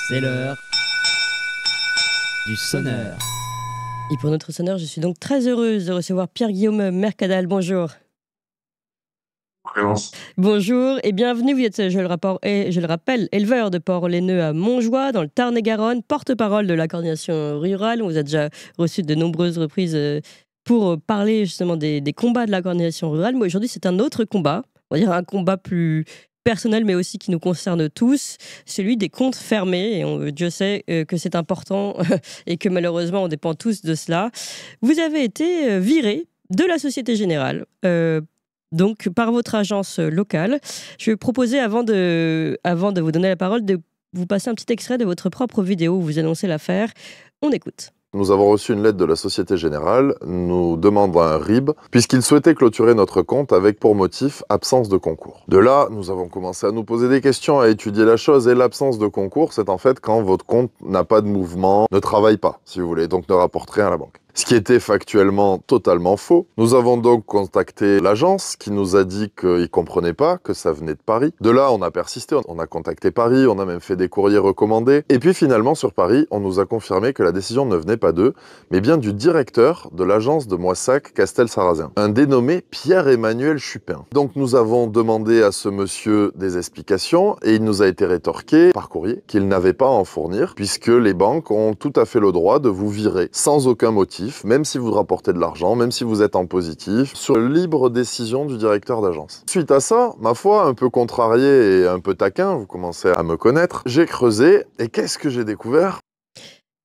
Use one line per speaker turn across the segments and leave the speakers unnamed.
C'est l'heure du sonneur.
Et pour notre sonneur, je suis donc très heureuse de recevoir Pierre-Guillaume Mercadal. Bonjour.
Clémence.
Bonjour et bienvenue. Vous êtes, je le rappelle, éleveur de porcs laineux à Montjoie, dans le Tarn-et-Garonne, porte-parole de la coordination rurale. On vous a déjà reçu de nombreuses reprises pour parler justement des combats de la coordination rurale. Mais aujourd'hui, c'est un autre combat, on va dire un combat plus personnel, mais aussi qui nous concerne tous, celui des comptes fermés. Et Dieu sait que c'est important et que malheureusement, on dépend tous de cela. Vous avez été viré de la Société Générale, donc par votre agence locale. Je vais proposer, avant de vous donner la parole, de vous passer un petit extrait de votre propre vidéo où vous annoncez l'affaire. On écoute.
Nous avons reçu une lettre de la Société Générale nous demandant un RIB puisqu'ils souhaitaient clôturer notre compte avec pour motif absence de concours. De là, nous avons commencé à nous poser des questions, à étudier la chose, et l'absence de concours, c'est en fait quand votre compte n'a pas de mouvement, ne travaille pas, si vous voulez, donc ne rapporte rien à la banque. Ce qui était factuellement totalement faux. Nous avons donc contacté l'agence qui nous a dit qu'ils ne comprenaient pas, que ça venait de Paris. De là, on a persisté, on a contacté Paris, on a même fait des courriers recommandés. Et puis finalement, sur Paris, on nous a confirmé que la décision ne venait pas d'eux, mais bien du directeur de l'agence de Moissac Castel-Sarrazin, un dénommé Pierre-Emmanuel Chupin. Donc nous avons demandé à ce monsieur des explications et il nous a été rétorqué par courrier qu'il n'avait pas à en fournir puisque les banques ont tout à fait le droit de vous virer sans aucun motif, même si vous rapportez de l'argent, même si vous êtes en positif, sur libre décision du directeur d'agence. Suite à ça, ma foi, un peu contrarié et un peu taquin, vous commencez à me connaître, j'ai creusé et qu'est-ce que j'ai découvert ?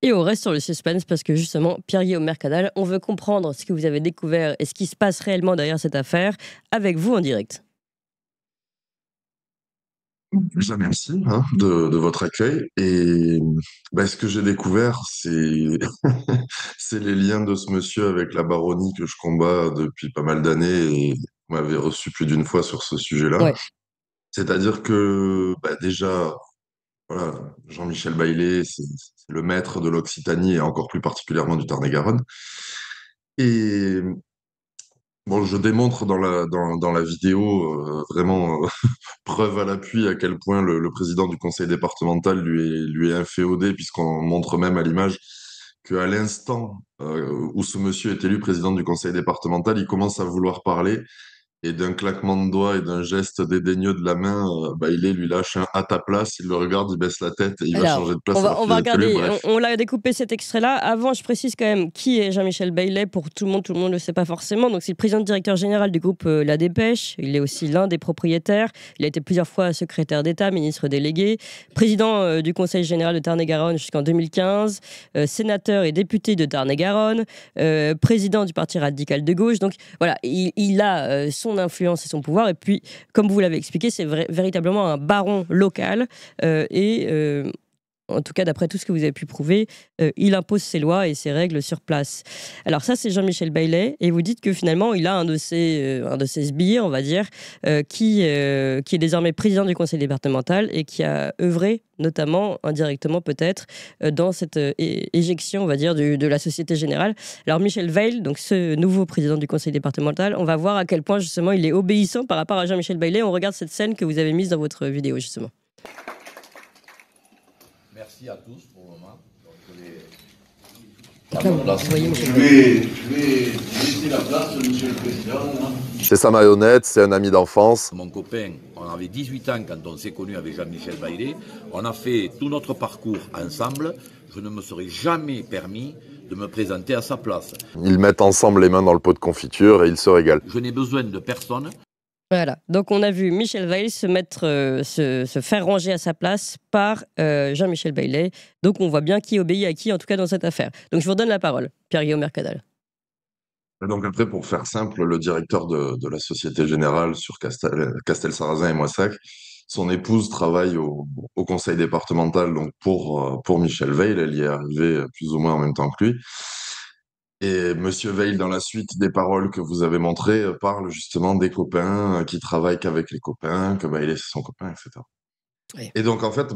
Et on reste sur le suspense parce que justement, Pierre-Guillaume Mercadal, on veut comprendre ce que vous avez découvert et ce qui se passe réellement derrière cette affaire avec vous en direct.
Déjà, merci de votre accueil. Et ce que j'ai découvert, c'est c'est les liens de ce monsieur avec la baronnie que je combats depuis pas mal d'années et vous m'avez reçu plus d'une fois sur ce sujet-là.
Ouais.
C'est-à-dire que déjà, voilà, Jean-Michel Baillet, c'est le maître de l'Occitanie et encore plus particulièrement du Tarn-et-Garonne. Et bon, je démontre dans la vidéo vraiment preuve à l'appui à quel point le président du conseil départemental lui est inféodé, puisqu'on montre même à l'image qu'à l'instant où ce monsieur est élu président du conseil départemental, il commence à vouloir parler. Et d'un claquement de doigts et d'un geste dédaigneux de la main, il lui lâche un à ta place, il le regarde, il baisse la tête et il va
Alors,
changer de place
on
alors
va
qu'il est élu.
regarder,
Bref.
on l'a découpé cet extrait-là. Avant, je précise quand même qui est Jean-Michel Baillet pour tout le monde ne le sait pas forcément. Donc, c'est le président directeur général du groupe La Dépêche. Il est aussi l'un des propriétaires. Il a été plusieurs fois secrétaire d'État, ministre délégué, président du Conseil général de Tarn-et-Garonne jusqu'en 2015, sénateur et député de Tarn-et-Garonne, président du Parti radical de gauche. Donc, voilà, il a son influence et son pouvoir. Et puis, comme vous l'avez expliqué, c'est véritablement un baron local en tout cas, d'après tout ce que vous avez pu prouver, il impose ses lois et ses règles sur place. Alors ça, c'est Jean-Michel Baillet. Et vous dites que finalement, il a un de ses sbires, on va dire, qui est désormais président du conseil départemental et qui a œuvré, notamment, indirectement peut-être, dans cette éjection, on va dire, de la Société Générale. Alors Michel Veil, donc ce nouveau président du conseil départemental, on va voir à quel point, justement, il est obéissant par rapport à Jean-Michel Baillet. On regarde cette scène que vous avez mise dans votre vidéo, justement.
Merci à tous pour le moment.
Je
vais laisser la place, monsieur le président.
C'est sa marionnette, c'est un ami d'enfance.
Mon copain, on avait 18 ans quand on s'est connu avec Jean-Michel Baillet. On a fait tout notre parcours ensemble. Je ne me serais jamais permis de me présenter à sa place.
Ils mettent ensemble les mains dans le pot de confiture et ils se régalent.
Je n'ai besoin de personne.
Voilà, donc on a vu Michel Veil se faire ranger à sa place par Jean-Michel Baillet. Donc on voit bien qui obéit à qui, en tout cas dans cette affaire. Donc je vous redonne la parole, Pierre-Guillaume Mercadal.
Donc après, pour faire simple, le directeur de la Société Générale sur Castel-Sarrazin et Moissac, son épouse travaille au conseil départemental donc pour Michel Veil. Elle y est arrivée plus ou moins en même temps que lui. Et Monsieur Veil, dans la suite des paroles que vous avez montrées, parle justement des copains qui travaillent qu'avec les copains, que il est son copain, etc.
Oui.
Et donc en fait,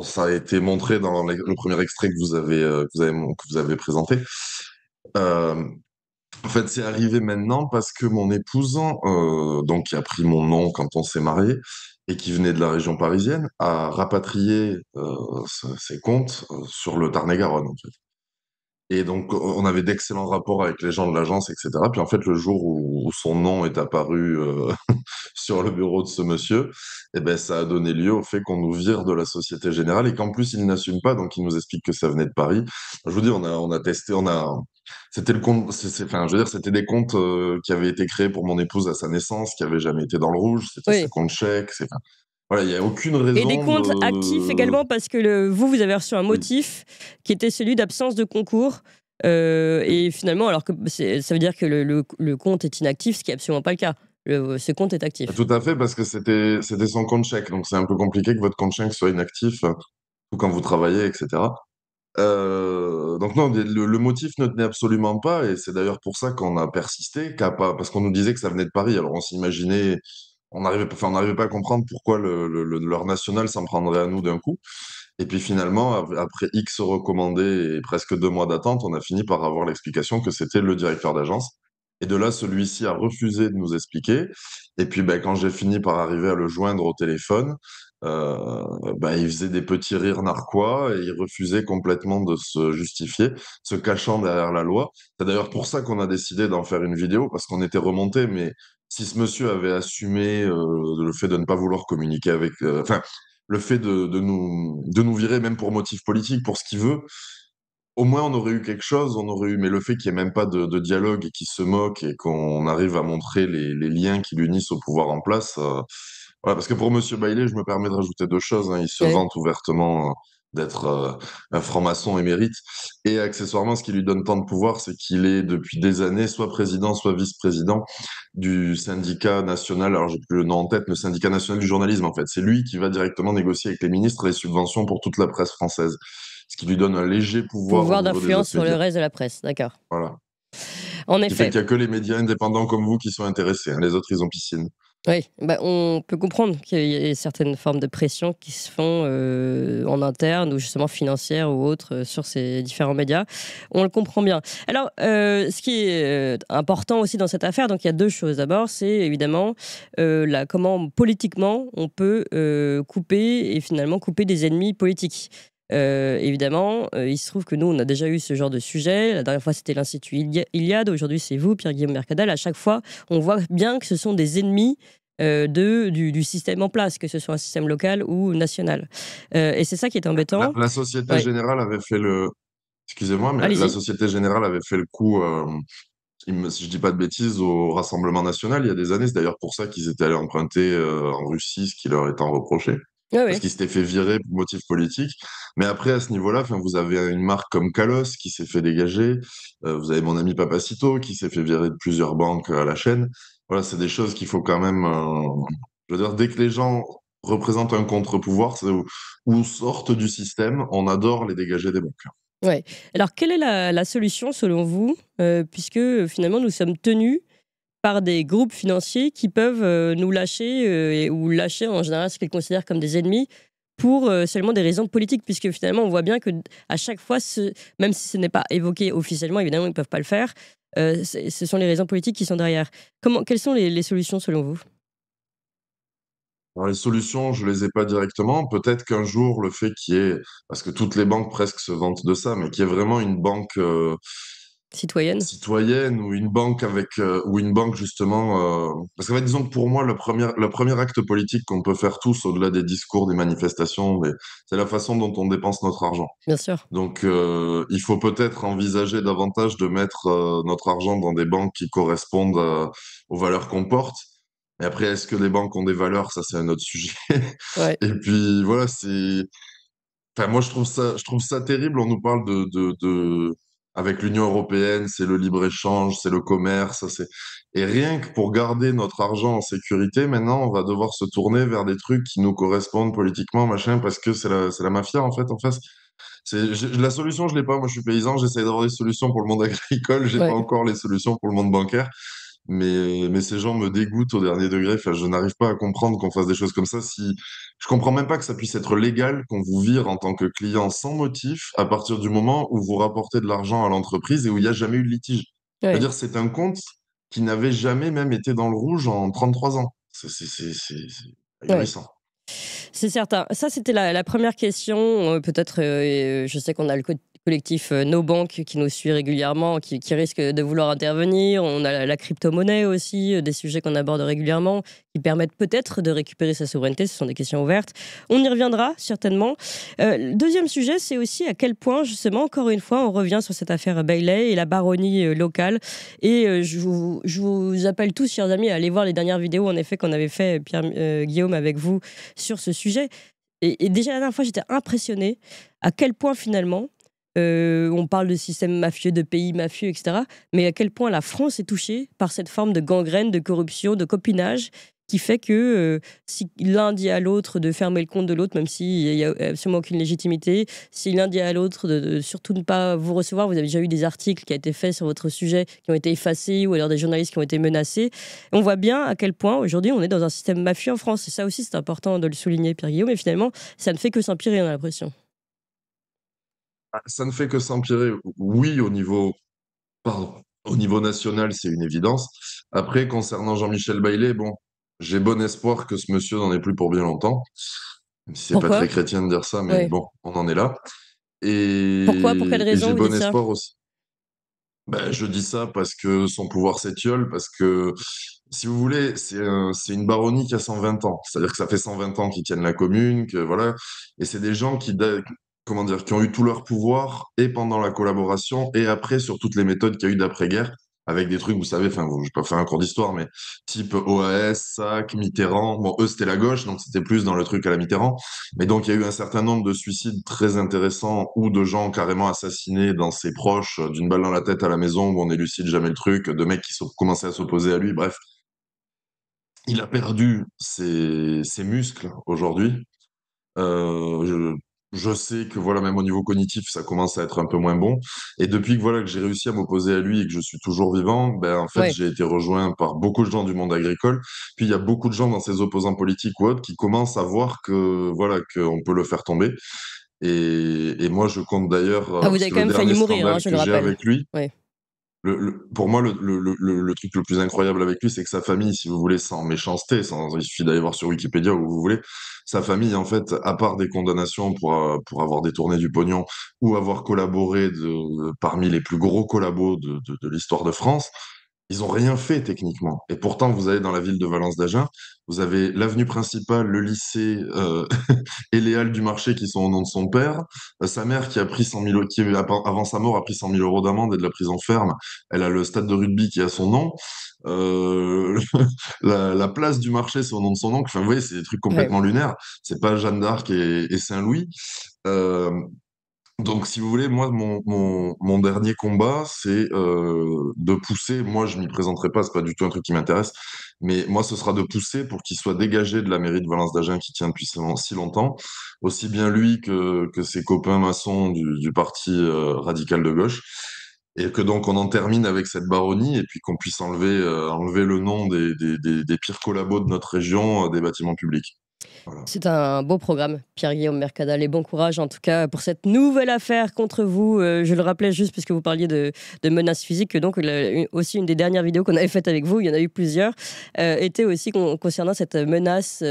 ça a été montré dans le premier extrait que vous avez présenté. En fait, c'est arrivé maintenant parce que mon épouse, donc qui a pris mon nom quand on s'est mariés et qui venait de la région parisienne, a rapatrié ses comptes sur le Tarn-et-Garonne, en fait. Et donc, on avait d'excellents rapports avec les gens de l'agence, etc. Puis en fait, le jour où son nom est apparu sur le bureau de ce monsieur, eh ben, ça a donné lieu au fait qu'on nous vire de la Société Générale et qu'en plus, il n'assume pas, donc il nous explique que ça venait de Paris. Je vous dis, on a testé, c'était le compte, enfin, je veux dire, c'était des comptes qui avaient été créés pour mon épouse à sa naissance, qui avaient jamais été dans le rouge, c'était ses
Oui.
comptes chèques, enfin, voilà, il n'y a aucune
Et des
raison
comptes actifs
de...
également parce que vous avez reçu un
Oui.
motif qui était celui d'absence de concours. Et finalement, alors que ça veut dire que le compte est inactif, ce qui n'est absolument pas le cas. Ce compte est actif.
Tout à fait, parce que c'était son compte chèque, donc c'est un peu compliqué que votre compte chèque soit inactif, ou quand vous travaillez, etc. Donc non, le motif ne tenait absolument pas, et c'est d'ailleurs pour ça qu'on a persisté, parce qu'on nous disait que ça venait de Paris, alors on s'imaginait, on n'arrivait pas à comprendre pourquoi leur national s'en prendrait à nous d'un coup. Et puis finalement, après X recommandés et presque 2 mois d'attente, on a fini par avoir l'explication que c'était le directeur d'agence. Et de là, celui-ci a refusé de nous expliquer. Et puis, ben, quand j'ai fini par arriver à le joindre au téléphone, ben, il faisait des petits rires narquois et il refusait complètement de se justifier, se cachant derrière la loi. C'est d'ailleurs pour ça qu'on a décidé d'en faire une vidéo, parce qu'on était remonté, mais si ce monsieur avait assumé le fait de ne pas vouloir communiquer avec... Enfin, le fait de nous virer, même pour motif politique, pour ce qu'il veut, au moins on aurait eu quelque chose, on aurait eu, mais le fait qu'il n'y ait même pas de dialogue et qu'il se moque et qu'on arrive à montrer les liens qui l'unissent au pouvoir en place, voilà, parce que pour Monsieur Bailey, je me permets de rajouter 2 choses, hein, il se
Ouais.
vante ouvertement d'être un franc-maçon émérite, et accessoirement, ce qui lui donne tant de pouvoir, c'est qu'il est depuis des années soit président, soit vice-président du syndicat national, alors j'ai plus le nom en tête, le syndicat national du journalisme, en fait. C'est lui qui va directement négocier avec les ministres les subventions pour toute la presse française, ce qui lui donne un léger pouvoir au
Pouvoir
niveau des
d'influence
autres
sur le
médias.
reste de la presse, d'accord.
Voilà.
En
Ce qui fait
effet.
qu'il n'y a que les médias indépendants comme vous qui sont intéressés, hein. Les autres, ils ont piscine.
Oui, bah, on peut comprendre qu'il y ait certaines formes de pression qui se font en interne ou justement financières ou autres sur ces différents médias. On le comprend bien. Alors, ce qui est important aussi dans cette affaire, donc il y a 2 choses. D'abord, c'est évidemment comment politiquement on peut couper et finalement couper des ennemis politiques. Évidemment, il se trouve que nous, on a déjà eu ce genre de sujet. La dernière fois, c'était l'Institut Iliade. Aujourd'hui, c'est vous, Pierre-Guillaume Mercadal. À chaque fois, on voit bien que ce sont des ennemis du système en place, que ce soit un système local ou national. Et c'est ça qui est embêtant.
La Société
Ouais.
Générale avait fait le... Excusez-moi, mais la
Allez-y.
Société Générale avait fait le coup, si je dis pas de bêtises, au Rassemblement National il y a des années. C'est d'ailleurs pour ça qu'ils étaient allés emprunter en Russie, ce qui leur est en reproché.
Ouais,
Parce
ouais.
qu'ils s'étaient fait virer pour motif politique. Mais après, à ce niveau-là, enfin, vous avez une marque comme Kalos qui s'est fait dégager. Vous avez mon ami Papacito qui s'est fait virer de plusieurs banques à la chaîne. Voilà, c'est des choses qu'il faut quand même. Je veux dire, dès que les gens représentent un contre-pouvoir ou sortent du système, on adore les dégager des banques.
Ouais. Alors, quelle est la solution selon vous, puisque finalement nous sommes tenus par des groupes financiers qui peuvent nous lâcher ou lâcher en général ce qu'ils considèrent comme des ennemis pour seulement des raisons politiques, puisque finalement on voit bien que à chaque fois, même si ce n'est pas évoqué officiellement, évidemment ils ne peuvent pas le faire, ce sont les raisons politiques qui sont derrière. Quelles sont les solutions selon vous?
Alors, les solutions, je les ai pas directement. Peut-être qu'un jour, le fait qu'il y ait, parce que toutes les banques presque se vantent de ça, mais qu'il y ait vraiment une banque
Citoyennes?
citoyenne ou une banque ou une banque justement, parce qu'en fait, disons que pour moi, le premier acte politique qu'on peut faire tous, au-delà des discours, des manifestations, c'est la façon dont on dépense notre argent.
Bien sûr.
Donc, il faut peut-être envisager davantage de mettre notre argent dans des banques qui correspondent aux valeurs qu'on porte. Et après, est-ce que les banques ont des valeurs? Ça, c'est un autre sujet.
Ouais.
Et puis, voilà, enfin, moi, je trouve ça terrible. On nous parle avec l'Union européenne, c'est le libre-échange, c'est le commerce, et rien que pour garder notre argent en sécurité, maintenant, on va devoir se tourner vers des trucs qui nous correspondent politiquement, machin, parce que c'est la mafia, en fait, en face. La solution, je l'ai pas. Moi, je suis paysan, j'essaie d'avoir des solutions pour le monde agricole, j'ai pas
Ouais.
encore les solutions pour le monde bancaire. Mais ces gens me dégoûtent au dernier degré. Enfin, je n'arrive pas à comprendre qu'on fasse des choses comme ça. Je comprends même pas que ça puisse être légal qu'on vous vire en tant que client sans motif à partir du moment où vous rapportez de l'argent à l'entreprise et où il n'y a jamais eu de litige.
Ouais.
C'est-à-dire, c'est un compte qui n'avait jamais même été dans le rouge en 33 ans. C'est
Ouais.
ahurissant.
C'est certain. Ça, c'était la première question. Peut-être, je sais qu'on a le collectif No Bank qui nous suit régulièrement, qui risque de vouloir intervenir. On a la crypto-monnaie aussi, des sujets qu'on aborde régulièrement, qui permettent peut-être de récupérer sa souveraineté. Ce sont des questions ouvertes. On y reviendra certainement. Le deuxième sujet, c'est aussi à quel point, justement, encore une fois, on revient sur cette affaire Bailey et la baronnie locale. Et je vous appelle tous, chers amis, à aller voir les dernières vidéos, en effet, qu'on avait fait, Guillaume, avec vous, sur ce sujet. Et déjà, la dernière fois, j'étais impressionnée à quel point, finalement, on parle de système mafieux, de pays mafieux, etc. Mais à quel point la France est touchée par cette forme de gangrène, de corruption, de copinage qui fait que si l'un dit à l'autre de fermer le compte de l'autre, même s'il n'y a absolument aucune légitimité, si l'un dit à l'autre de surtout ne pas vous recevoir, vous avez déjà eu des articles qui ont été faits sur votre sujet, qui ont été effacés, ou alors des journalistes qui ont été menacés. On voit bien à quel point aujourd'hui on est dans un système mafieux en France. Et ça aussi, c'est important de le souligner, Pierre-Guillaume, mais finalement, ça ne fait que s'empirer, on a l'impression.
Ça ne fait que s'empirer. Oui, au niveau national, c'est une évidence. Après, concernant Jean-Michel Bailey, bon, j'ai bon espoir que ce monsieur n'en ait plus pour bien longtemps. Même si c'est pas
Pourquoi?
très chrétien de dire ça, mais
Ouais.
bon, on en est là.
Pourquoi? Pour quelle
Et
raison
j'ai
vous
bon
dites ça?
espoir aussi. Ben, je dis ça parce que son pouvoir s'étiole, parce que, si vous voulez, c'est une baronnie qui a 120 ans. C'est-à-dire que ça fait 120 ans qu'ils tiennent la commune, que voilà. Et c'est des gens comment dire, qui ont eu tout leur pouvoir, et pendant la collaboration, et après, sur toutes les méthodes qu'il y a eu d'après-guerre, avec des trucs, vous savez, enfin, je vais pas faire un cours d'histoire, mais type OAS, SAC, Mitterrand. Bon, eux, c'était la gauche, donc c'était plus dans le truc à la Mitterrand. Mais donc, il y a eu un certain nombre de suicides très intéressants ou de gens carrément assassinés dans ses proches, d'une balle dans la tête à la maison où on élucide jamais le truc, de mecs qui sont commencé à s'opposer à lui. Bref, il a perdu ses muscles aujourd'hui. Je sais que voilà, même au niveau cognitif, ça commence à être un peu moins bon. Et depuis que voilà que j'ai réussi à m'opposer à lui et que je suis toujours vivant, ben en fait
Ouais.
j'ai été rejoint par beaucoup de gens du monde agricole. Puis il y a beaucoup de gens dans ces opposants politiques ou autres qui commencent à voir que voilà qu'on peut le faire tomber. Et moi je compte d'ailleurs
Ah, vous
parce
avez
que
quand
le
même failli
dernier
mourir, hein,
scandale
je
que
le
j'ai
rappelle.
avec lui,
Ouais.
pour moi, le truc le plus incroyable avec lui, c'est que sa famille, si vous voulez, sans méchanceté, il suffit d'aller voir sur Wikipédia où vous voulez, sa famille, en fait, à part des condamnations pour avoir détourné du pognon ou avoir collaboré parmi les plus gros collabos de l'histoire de France, ils ont rien fait techniquement. Et pourtant, vous allez dans la ville de Valence d'Agen, vous avez l'avenue principale, le lycée et les halles du marché qui sont au nom de son père. Sa mère qui a pris 100 000, avant sa mort, a pris 100 000 euros d'amende et de la prison ferme. Elle a le stade de rugby qui a son nom. Euh, la place du marché, c'est au nom de son oncle. Enfin, vous voyez, c'est des trucs
Ouais.
complètement lunaires. C'est pas Jeanne d'Arc et Saint-Louis. Euh, donc, si vous voulez, moi, mon dernier combat, c'est de pousser. Moi, je m'y présenterai pas, c'est pas du tout un truc qui m'intéresse. Mais moi, ce sera de pousser pour qu'il soit dégagé de la mairie de Valence d'Agen qui tient depuis si longtemps. Aussi bien lui que ses copains maçons du parti radical de gauche. Et que donc on en termine avec cette baronnie et puis qu'on puisse enlever le nom des pires collabos de notre région des bâtiments publics. Voilà.
C'est un beau programme, Pierre-Guillaume Mercadal, et bon courage en tout cas pour cette nouvelle affaire contre vous. Je le rappelais juste parce que vous parliez de menaces physiques, donc aussi une des dernières vidéos qu'on avait faites avec vous, il y en a eu plusieurs, était aussi concernant cette menace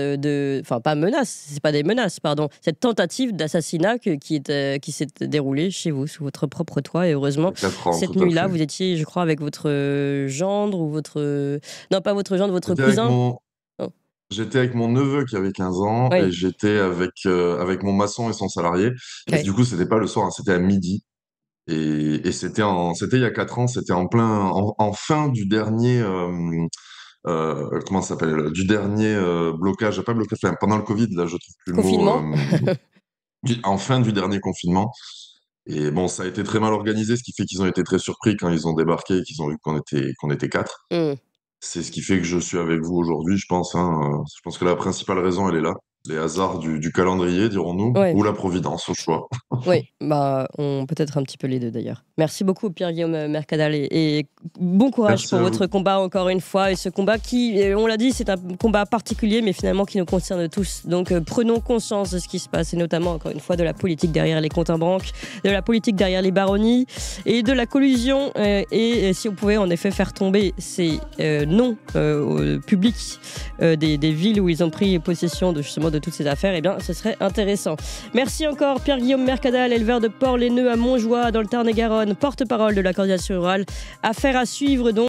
enfin pas menace, c'est pas des menaces, pardon, cette tentative d'assassinat qui s'est déroulée chez vous, sous votre propre toit, et heureusement,
4 ans,
cette
tout à
nuit-là,
fait.
vous étiez, je crois, avec votre gendre ou votre... Non, pas votre gendre, votre
J'étais avec
cousin.
mon,
Oh.
J'étais avec mon neveu qui avait 15 ans et
Oui,
j'étais avec mon maçon et son salarié. Et
ok.
du coup, c'était pas le soir, hein, c'était à midi. Et c'était il y a 4 ans, c'était en fin du dernier, comment ça s'appelle, du dernier blocage, pas blocage, enfin, pendant le Covid, là, je trouve plus le mot,
Confinement.
en fin du dernier confinement. Et bon, ça a été très mal organisé, ce qui fait qu'ils ont été très surpris quand ils ont débarqué et qu'ils ont vu qu'on était 4.
Hmm.
C'est ce qui fait que je suis avec vous aujourd'hui, je pense, hein. Je pense que la principale raison, elle est là. Les hasards du calendrier, dirons-nous,
Ouais.
ou la providence, au choix.
Oui, peut-être un petit peu les deux d'ailleurs. Merci beaucoup Pierre-Guillaume Mercadal et bon courage
Merci
pour
à vous.
votre combat encore une fois. Et ce combat qui, on l'a dit, c'est un combat particulier mais finalement qui nous concerne tous. Donc prenons conscience de ce qui se passe et notamment encore une fois de la politique derrière les comptes en banque, de la politique derrière les baronnies et de la collusion. Et si on pouvait en effet faire tomber ces noms publics des villes où ils ont pris possession justement de toutes ces affaires, eh bien ce serait intéressant. Merci encore Pierre-Guillaume Mercadal, éleveur de porcs laineux à Montjoie dans le Tarn-et-Garonne, porte-parole de la coordination rurale. Affaire à suivre donc.